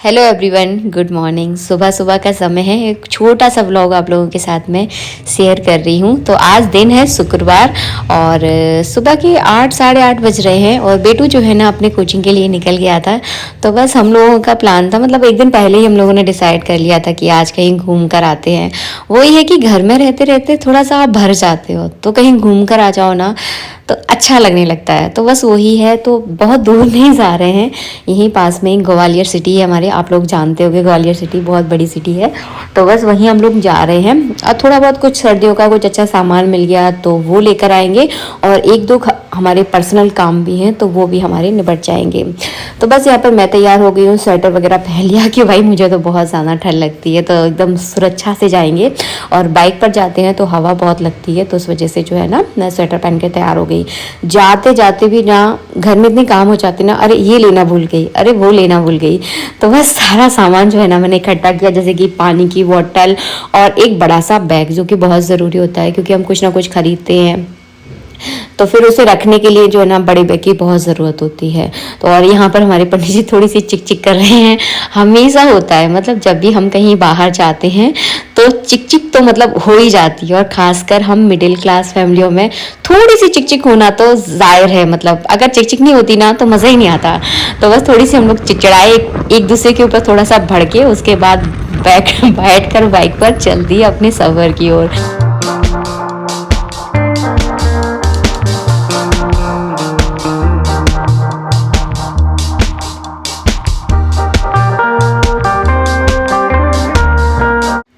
Hello everyone, good morning. सुबह सुबह का समय है। एक छोटा सा व्लॉग आप लोगों के साथ में शेयर कर रही हूँ। तो आज दिन है शुक्रवार और सुबह के 8 साढ़े 8 बज रहे हैं और बेटू जो है ना अपने कोचिंग के लिए निकल गया था। तो बस हम लोगों का प्लान था, मतलब एक दिन पहले ही हम लोगों ने डिसाइड कर लिया था कि आज कहीं घूम कर आते हैं। वही है कि घर में रहते रहते थोड़ा सा आप भर जाते हो, तो कहीं घूम कर आ जाओ ना तो अच्छा लगने लगता है। तो बस वही है, तो बहुत दूर नहीं जा रहे हैं, यहीं पास में ही ग्वालियर सिटी है हमारे। आप लोग जानते होंगे ग्वालियर सिटी बहुत बड़ी सिटी है। तो बस वहीं हम लोग जा रहे हैं और थोड़ा बहुत कुछ सर्दियों का कुछ अच्छा सामान मिल गया तो वो लेकर आएंगे और एक दो हमारे पर्सनल काम भी हैं तो वो भी हमारे निपट जाएंगे। तो बस यहाँ पर मैं तैयार हो गई हूँ, स्वेटर वगैरह पहन लिया कि भाई मुझे तो बहुत ज़्यादा ठंड लगती है, तो एकदम सुरक्षा से जाएंगे। और बाइक पर जाते हैं तो हवा बहुत लगती है, तो उस वजह से जो है ना मैं स्वेटर पहन के तैयार हो गई। जाते जाते भी ना घर में इतने काम हो जाते ना, अरे ये लेना भूल गई, अरे वो लेना भूल गई। तो बस सारा सामान जो है ना मैंने इकट्ठा किया, जैसे कि पानी की बोतल और एक बड़ा सा बैग जो कि बहुत ज़रूरी होता है क्योंकि हम कुछ ना कुछ खरीदते हैं तो फिर उसे रखने के लिए जो है ना बड़े बैग की बहुत ज़रूरत होती है। तो और यहाँ पर हमारे पंडित जी थोड़ी सी चिक चिक कर रहे हैं। हमेशा होता है, मतलब जब भी हम कहीं बाहर जाते हैं तो चिक चिक तो मतलब हो ही जाती है। और ख़ासकर हम मिडिल क्लास फैमिलियों में थोड़ी सी चिक चिक होना तो जाहिर है, मतलब अगर चिक चिक नहीं होती ना तो मज़ा ही नहीं आता। तो बस थोड़ी सी हम लोग चिड़चिड़ाए एक दूसरे के ऊपर थोड़ा सा भड़के, उसके बाद बैठ कर बाइक पर चल दिए अपने सफ़र की ओर।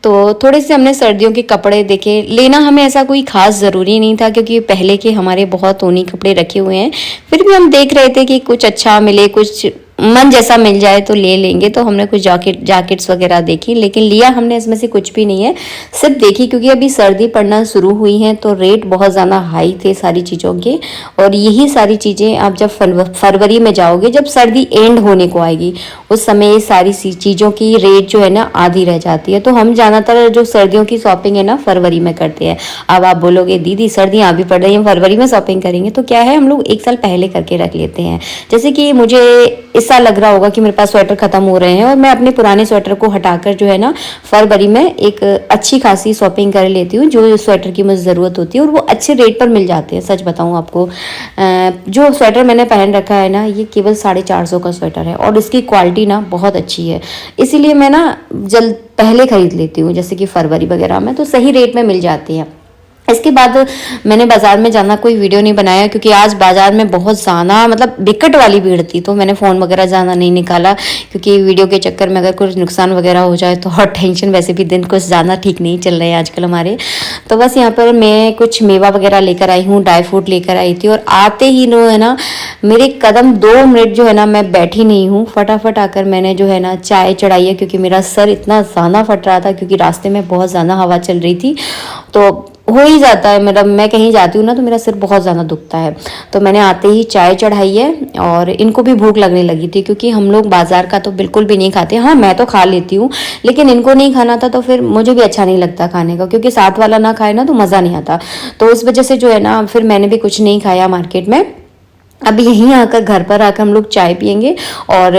तो थोड़े से हमने सर्दियों के कपड़े देखे। लेना हमें ऐसा कोई खास ज़रूरी नहीं था क्योंकि पहले के हमारे बहुत ऊनी कपड़े रखे हुए हैं। फिर भी हम देख रहे थे कि कुछ अच्छा मिले, कुछ मन जैसा मिल जाए तो ले लेंगे। तो हमने कुछ जैकेट्स वगैरह देखी, लेकिन लिया हमने इसमें से कुछ भी नहीं है, सिर्फ देखी क्योंकि अभी सर्दी पड़ना शुरू हुई हैं तो रेट बहुत ज़्यादा हाई थे सारी चीज़ों के। और यही सारी चीज़ें आप जब फरवरी में जाओगे, जब सर्दी एंड होने को आएगी, उस समय ये सारी चीज़ों की रेट जो है ना आधी रह जाती है। तो हम ज़्यादातर जो सर्दियों की शॉपिंग है ना फरवरी में करते हैं। अब आप बोलोगे दीदी सर्दियाँ अभी पड़ रही हैं, फरवरी में शॉपिंग करेंगे, तो क्या है हम लोग एक साल पहले करके रख लेते हैं। जैसे कि मुझे ऐसा लग रहा होगा कि मेरे पास स्वेटर खत्म हो रहे हैं और मैं अपने पुराने स्वेटर को हटाकर जो है ना फरवरी में एक अच्छी खासी शॉपिंग कर लेती हूँ जो स्वेटर की मुझे ज़रूरत होती है और वो अच्छे रेट पर मिल जाते हैं। सच बताऊँ आपको, जो स्वेटर मैंने पहन रखा है ना ये केवल 450 का स्वेटर है और इसकी क्वालिटी ना बहुत अच्छी है, इसीलिए मैं ना जल्द पहले खरीद लेती हूँ, जैसे कि फरवरी वगैरह में तो सही रेट में मिल जाती हैं। इसके बाद मैंने बाज़ार में जाना कोई वीडियो नहीं बनाया क्योंकि आज बाज़ार में बहुत ज़्यादा मतलब बिकट वाली भीड़ थी, तो मैंने फ़ोन वगैरह ज़्यादा नहीं निकाला क्योंकि वीडियो के चक्कर में अगर कुछ नुकसान वगैरह हो जाए तो और टेंशन। वैसे भी दिन कुछ ज़्यादा ठीक नहीं चल रहे हैं आजकल हमारे। तो बस यहाँ पर मैं कुछ मेवा वगैरह लेकर आई हूँ, ड्राई फ्रूट लेकर आई थी और आते ही नो है ना मेरे कदम 2 मिनट जो है ना मैं बैठी नहीं हूँ, फटाफट आकर मैंने जो है ना चाय चढ़ाई है क्योंकि मेरा सर इतना ज़्यादा फट रहा था क्योंकि रास्ते में बहुत ज़्यादा हवा चल रही थी। तो हो ही जाता है, मतलब मैं कहीं जाती हूँ ना तो मेरा सिर बहुत ज़्यादा दुखता है। तो मैंने आते ही चाय चढ़ाई है और इनको भी भूख लगने लगी थी क्योंकि हम लोग बाज़ार का तो बिल्कुल भी नहीं खाते। हाँ मैं तो खा लेती हूँ लेकिन इनको नहीं खाना था तो फिर मुझे भी अच्छा नहीं लगता खाने का, क्योंकि साथ वाला ना खाए ना तो मज़ा नहीं आता। तो इस वजह से जो है ना फिर मैंने भी कुछ नहीं खाया मार्केट में। अब यहीं आकर घर पर आकर हम लोग चाय पियेंगे। और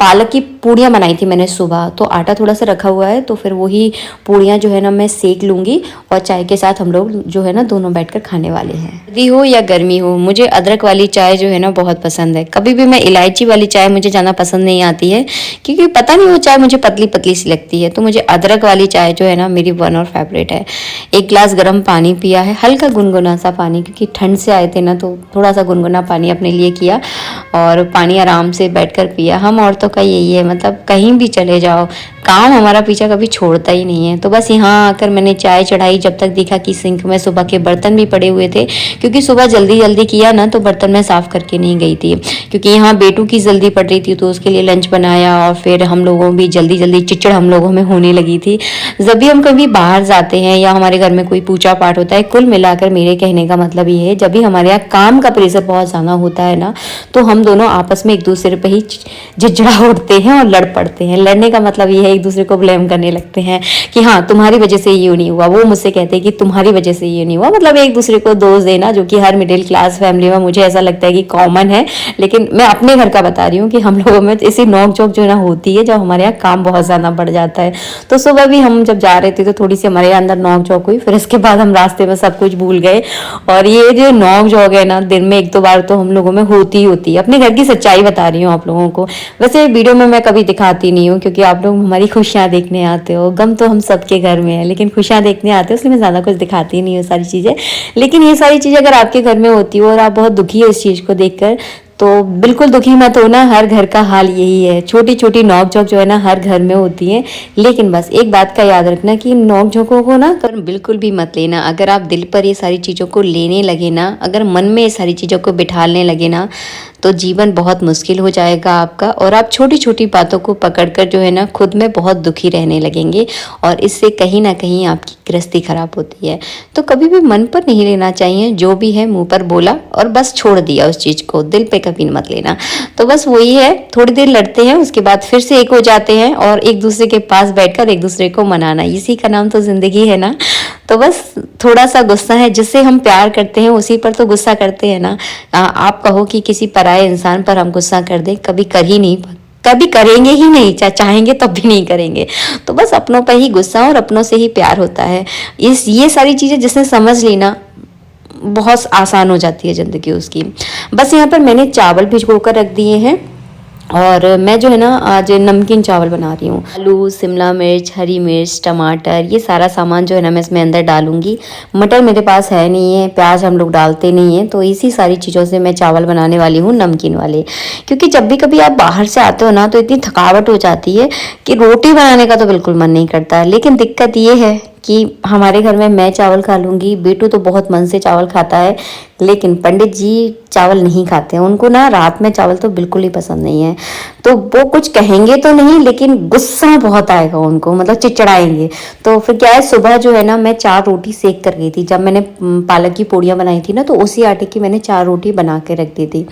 पालक की पूड़ियाँ बनाई थी मैंने सुबह, तो आटा थोड़ा सा रखा हुआ है तो फिर वही पूड़ियाँ जो है ना मैं सेक लूँगी और चाय के साथ हम लोग जो है ना दोनों बैठकर खाने वाले हैं। सर्दी हो या गर्मी हो मुझे अदरक वाली चाय जो है ना बहुत पसंद है। कभी भी मैं इलायची वाली चाय मुझे ज़्यादा पसंद नहीं आती है क्योंकि पता नहीं वो चाय मुझे पतली पतली सी लगती है। तो मुझे अदरक वाली चाय जो है ना मेरी वन और फेवरेट है। एक गिलास गर्म पानी पिया है, हल्का गुनगुना सा पानी, क्योंकि ठंड से आए थे ना तो थोड़ा सा गुनगुना पानी अपने लिए किया और पानी आराम से बैठकर पिया। हम औरतों का यही है, मतलब कहीं भी चले जाओ काम हमारा पीछा कभी छोड़ता ही नहीं है। तो बस यहाँ आकर मैंने चाय चढ़ाई, जब तक देखा कि सिंक में सुबह के बर्तन भी पड़े हुए थे क्योंकि सुबह जल्दी जल्दी किया ना तो बर्तन मैं साफ़ करके नहीं गई थी क्योंकि यहाँ बेटू की जल्दी पड़ रही थी तो उसके लिए लंच बनाया और फिर हम लोगों भी जल्दी जल्दी चिड़चिड़ हम लोगों में होने लगी थी। जब भी हम कभी बाहर जाते हैं या हमारे घर में कोई पूजा पाठ होता है, कुल मिलाकर मेरे कहने का मतलब ये है जब भी हमारे यहाँ काम का प्रेशर बहुत ज़्यादा होता है ना तो हम दोनों आपस में एक दूसरे पर ही झिझड़ा उठते हैं और लड़ पड़ते हैं। लड़ने का मतलब ये है एक दूसरे को ब्लेम करने लगते हैं कि हाँ तुम्हारी वजह से ये नहीं हुआ, वो मुझसे कहते हैं कि तुम्हारी वजह से ये नहीं हुआ, मतलब एक दूसरे को दोष देना, जो कि हर मिडिल क्लास फैमिली में मुझे ऐसा लगता है कि कॉमन है। लेकिन मैं अपने घर का बता रही हूँ कि हम लोगों में ऐसी नोक झोंक जो है ना होती है जब हमारे यहाँ काम बहुत ज़्यादा बढ़ जाता है। तो सुबह भी हम जब जा रहे थे तो थोड़ी सी हमारे अंदर नोक झोंक हुई, फिर इसके बाद हम रास्ते में सब कुछ भूल गए। और ये जो नोक झोंक है ना दिन में 1-2 बार तो हम लोगों में होती ही होती है। अपने घर की सच्चाई बता रही हूँ आप लोगों को। वैसे वीडियो में मैं कभी दिखाती नहीं हूँ क्योंकि आप लोग हमारी खुशियाँ देखने आते हो, गम तो हम सबके घर में है लेकिन खुशियाँ देखने आते हो, इसलिए मैं ज़्यादा कुछ दिखाती नहीं हूँ सारी चीज़ें। लेकिन ये सारी चीज़ें अगर आपके घर में होती हो और आप बहुत दुखी हो इस चीज़ को देखकर, तो बिल्कुल दुखी मत होना। हर घर का हाल यही है, छोटी छोटी नोक झोंक जो है ना हर घर में होती है। लेकिन बस एक बात का याद रखना कि नोक झोंकों को ना बिल्कुल भी मत लेना। अगर आप दिल पर ये सारी चीज़ों को लेने लगे ना, अगर मन में ये सारी चीज़ों को बिठाने लगे ना, तो जीवन बहुत मुश्किल हो जाएगा आपका। और आप छोटी छोटी बातों को पकड़कर जो है ना खुद में बहुत दुखी रहने लगेंगे और इससे कहीं ना कहीं आपकी गृहस्थी खराब होती है। तो कभी भी मन पर नहीं लेना चाहिए, जो भी है मुंह पर बोला और बस छोड़ दिया उस चीज़ को, दिल पे कभी मत लेना। तो बस वही है, थोड़ी देर लड़ते हैं उसके बाद फिर से एक हो जाते हैं और एक दूसरे के पास बैठकर एक दूसरे को मनाना, इसी का नाम तो जिंदगी है ना। तो बस थोड़ा सा गुस्सा है, जिससे हम प्यार करते हैं उसी पर तो गुस्सा करते हैं ना। आप कहो कि किसी पराये इंसान पर हम गुस्सा कर दें, कभी कर ही नहीं, कभी करेंगे ही नहीं, चाहेंगे तब भी नहीं करेंगे। तो बस अपनों पर ही गुस्सा और अपनों से ही प्यार होता है। ये सारी चीज़ें जिसने समझ ली ना, बहुत आसान हो जाती है ज़िंदगी उसकी। बस यहाँ पर मैंने चावल भिगो कर रख दिए हैं और मैं जो है ना आज नमकीन चावल बना रही हूँ। आलू, शिमला मिर्च, हरी मिर्च, टमाटर, ये सारा सामान जो है ना मैं इसमें अंदर डालूंगी। मटर मेरे पास है नहीं है, प्याज हम लोग डालते नहीं हैं, तो इसी सारी चीज़ों से मैं चावल बनाने वाली हूँ नमकीन वाले। क्योंकि जब भी कभी आप बाहर से आते हो ना तो इतनी थकावट हो जाती है कि रोटी बनाने का तो बिल्कुल मन नहीं करता। लेकिन दिक्कत ये है कि हमारे घर में मैं चावल खा लूँगी, बेटू तो बहुत मन से चावल खाता है, लेकिन पंडित जी चावल नहीं खाते हैं। उनको ना रात में चावल तो बिल्कुल ही पसंद नहीं है। तो वो कुछ कहेंगे तो नहीं लेकिन गुस्सा बहुत आएगा उनको, मतलब चिड़चिड़ाएंगे। तो फिर क्या है, सुबह जो है ना मैं 4 रोटी सेक कर गई थी। जब मैंने पालक की पूड़ियाँ बनाई थी ना तो उसी आटे की मैंने 4 रोटी बना के रख दी थी।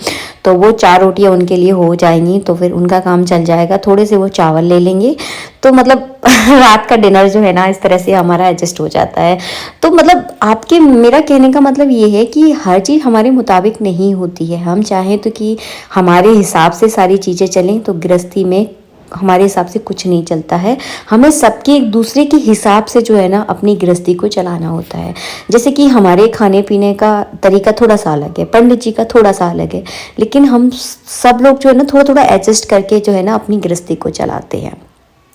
तो वो 4 रोटियाँ उनके लिए हो जाएंगी, तो फिर उनका काम चल जाएगा। थोड़े से वो चावल ले लेंगे, तो मतलब रात का डिनर जो है ना इस तरह से हमारा एडजस्ट हो जाता है। तो मतलब आपके, मेरा कहने का मतलब ये है कि हर चीज़ हमारे मुताबिक नहीं होती है। हम चाहें तो कि हमारे हिसाब से सारी चीज़ें चलें, तो गृहस्थी में हमारे हिसाब से कुछ नहीं चलता है। हमें सबके एक दूसरे के हिसाब से जो है ना अपनी गृहस्थी को चलाना होता है। जैसे कि हमारे खाने पीने का तरीका थोड़ा सा अलग है, पंडित जी का थोड़ा सा अलग है, लेकिन हम सब लोग जो है ना थोड़ा थोड़ा एडजस्ट करके जो है ना अपनी गृहस्थी को चलाते हैं।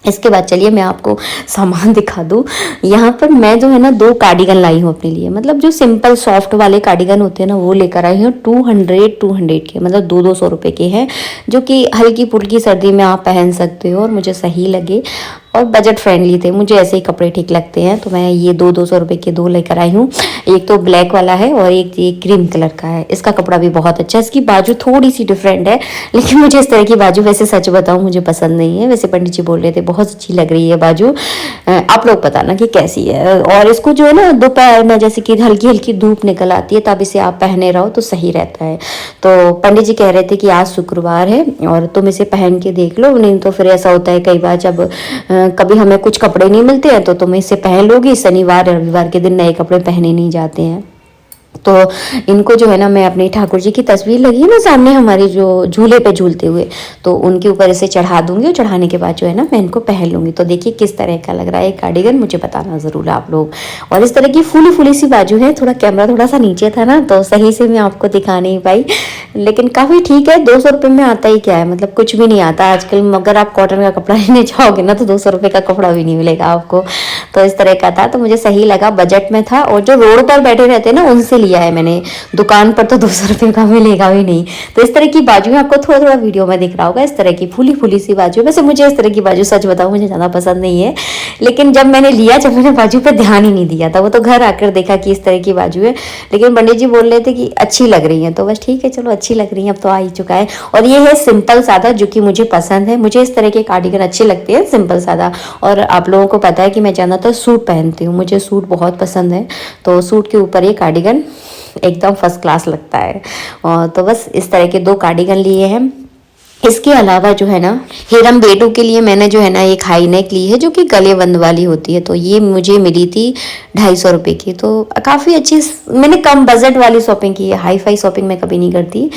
इसके बाद चलिए मैं आपको सामान दिखा दूँ। यहाँ पर मैं जो है ना 2 कार्डिगन लाई हूँ अपने लिए, मतलब जो सिंपल सॉफ्ट वाले कार्डिगन होते हैं ना वो लेकर आई हूँ। 200 के, मतलब 200 रुपये के हैं, जो कि हल्की फुल्की सर्दी में आप पहन सकते हो और मुझे सही लगे और बजट फ्रेंडली थे। मुझे ऐसे ही कपड़े ठीक लगते हैं, तो मैं ये 200 रुपये के 2 लेकर आई हूँ। एक तो ब्लैक वाला है और एक ये क्रीम कलर का है। इसका कपड़ा भी बहुत अच्छा है, इसकी बाजू थोड़ी सी डिफरेंट है, लेकिन मुझे इस तरह की बाजू, वैसे सच बताऊँ, मुझे पसंद नहीं है। वैसे पंडित जी बोल रहे थे बहुत अच्छी लग रही है बाजू, आप लोग बताना कि कैसी है। और इसको जो है ना दोपहर में जैसे कि हल्की हल्की धूप निकल आती है तब इसे आप पहने रहो तो सही रहता है। तो पंडित जी कह रहे थे कि आज शुक्रवार है और तुम इसे पहन के देख लो, नहीं तो फिर ऐसा होता है कई बार जब कभी हमें कुछ कपड़े नहीं मिलते हैं तो तुम इसे पहन लोगी, शनिवार रविवार के दिन नए कपड़े पहने नहीं जाते हैं। तो इनको जो है ना मैं अपनी ठाकुर जी की तस्वीर लगी है ना सामने हमारे जो झूले पे झूलते हुए, तो उनके ऊपर इसे चढ़ा दूंगी और चढ़ाने के बाद जो है ना मैं इनको पहन लूँगी। तो देखिए किस तरह का लग रहा है कार्डिगन, मुझे बताना ज़रूर आप लोग। और इस तरह की फूली फूली सी बाजू है, थोड़ा कैमरा थोड़ा सा नीचे था ना तो सही से मैं आपको दिखा नहीं पाई, लेकिन काफ़ी ठीक है। 200 रुपये में आता ही क्या है, मतलब कुछ भी नहीं आता आजकल। अगर आप कॉटन का कपड़ा लेने जाओगे ना तो 200 रुपये का कपड़ा भी नहीं मिलेगा आपको। तो इस तरह का था, तो मुझे सही लगा, बजट में था। और जो रोड पर बैठे रहते हैं ना उनसे लिया है मैंने, दुकान पर तो 200 रुपये का मिलेगा भी नहीं। तो इस तरह की बाजू आपको थोड़ा थोड़ा वीडियो में दिख रहा होगा, इस तरह की फूली फूली सी बाजू। वैसे मुझे इस तरह की बाजू, सच बताऊँ, मुझे ज़्यादा पसंद नहीं है, लेकिन जब मैंने लिया, जब मैंने बाजू पे ध्यान ही नहीं दिया था, वो तो घर आकर देखा कि इस तरह की बाजू है। लेकिन पंडित जी बोल रहे थे कि अच्छी लग रही है, तो बस ठीक है, चलो अच्छी लग रही है, अब तो आ ही चुका है। और ये है सिंपल सादा, जो कि मुझे पसंद है। मुझे इस तरह के कार्डिगन अच्छे लगते हैं, सिंपल सादा। और आप लोगों को पता है कि मैं ज़्यादातर सूट पहनती हूँ, मुझे सूट बहुत पसंद है, तो सूट के ऊपर ये कार्डिगन एकदम फर्स्ट क्लास लगता है। और तो बस इस तरह के 2 कार्डिगन लिए हैं। इसके अलावा जो है ना, हिरम बेटू के लिए मैंने जो है ना एक हाई नेक ली है जो कि गले बंद वाली होती है। तो ये मुझे मिली थी 250 रुपये की। तो काफ़ी अच्छी, मैंने कम बजट वाली शॉपिंग की है, हाई फाई शॉपिंग मैं कभी नहीं करती।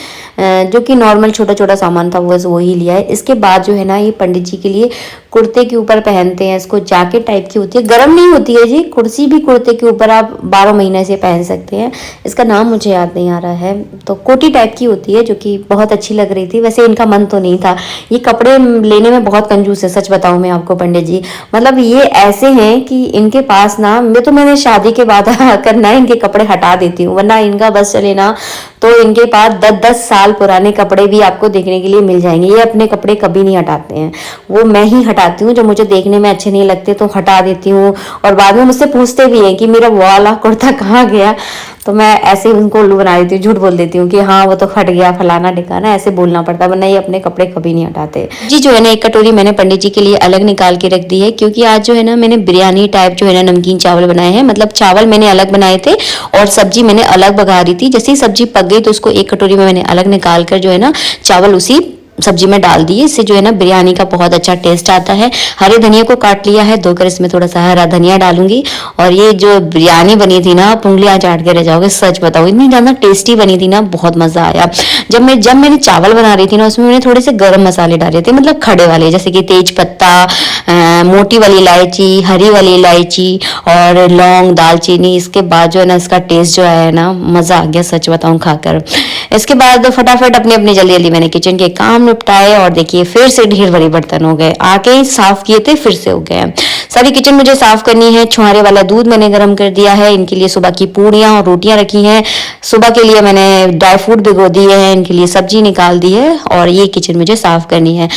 जो कि नॉर्मल छोटा छोटा सामान था बस वही लिया है। इसके बाद जो है ना, ये पंडित जी के लिए कुर्ते के ऊपर पहनते हैं, इसको जैकेट टाइप की होती है, गर्म नहीं होती है जी, कुर्सी भी कुर्ते के ऊपर आप 12 महीने से पहन सकते हैं। इसका नाम मुझे याद नहीं आ रहा है। तो कोटी टाइप की होती है जो कि बहुत अच्छी लग रही थी। वैसे इनका मन तो नहीं था, ये कपड़े लेने में बहुत कंजूस है, सच बताऊं मैं आपको पंडित जी। मतलब ये ऐसे हैं कि इनके पास ना, मैंने शादी के बाद करना है इनके कपड़े हटा देती हूँ, वरना इनका बस चले ना तो इनके पास 10-10 साल पुराने कपड़े भी आपको देखने के लिए मिल जाएंगे। ये अपने कपड़े कभी नहीं हटाते हैं, वो मैं ही हटाती हूँ। जब मुझे देखने में अच्छे नहीं लगते तो हटा देती हूँ, और बाद में मुझसे पूछते भी हैं कि मेरा वो वाला कुर्ता कहाँ गया। तो मैं ऐसे ही उनको उल्लू बना देती हूँ, झूठ बोल देती हूँ कि हाँ वो तो फट गया, फलाना ढिकाना, ऐसे बोलना पड़ता है, वरना ये अपने कपड़े कभी नहीं हटाते जी। जो है ना, एक कटोरी मैंने पंडित जी के लिए अलग निकाल के रख दी है, क्योंकि आज जो है ना मैंने बिरयानी टाइप जो है ना नमकीन चावल बनाए हैं। मतलब चावल मैंने अलग बनाए थे और सब्जी मैंने अलग बघा दी थी। जैसे ही सब्जी पक गई तो उसको एक कटोरी में मैंने अलग निकाल कर जो है ना चावल उसी सब्जी में डाल दिए। इससे जो है ना बिरयानी का बहुत अच्छा टेस्ट आता है। हरे धनिया को काट लिया है, धोकर इसमें थोड़ा सा हरा धनिया डालूंगी। और ये जो बिरयानी बनी थी ना, आप उंगलियां चाट के रह जाओगे, सच बताओ, इतनी ज्यादा टेस्टी बनी थी ना, बहुत मजा आया। जब मैंने चावल बना रही थी ना, उसमें मैंने थोड़े से गर्म मसाले डाले थे, मतलब खड़े वाले, जैसे कि तेज पत्ता, मोटी वाली इलायची, हरी वाली इलायची और लौंग, दालचीनी। इसके बाद जो है ना इसका टेस्ट जो है ना, मजा आ गया, सच बताऊं खाकर। इसके बाद फटाफट अपने अपने जल्दी जल्दी मैंने किचन के काम निपटाए, और देखिए फिर से ढेर भरे बर्तन हो गए, आके ही साफ किए थे फिर से हो गए। सारी किचन मुझे साफ करनी है। छुहारे वाला दूध मैंने गर्म कर दिया है, इनके लिए सुबह की पूड़ियाँ और रोटियां रखी हैं। सुबह के लिए मैंने ड्राई फ्रूट भिगो दिए हैं, इनके लिए सब्जी निकाल दी है, और ये किचन मुझे साफ करनी है।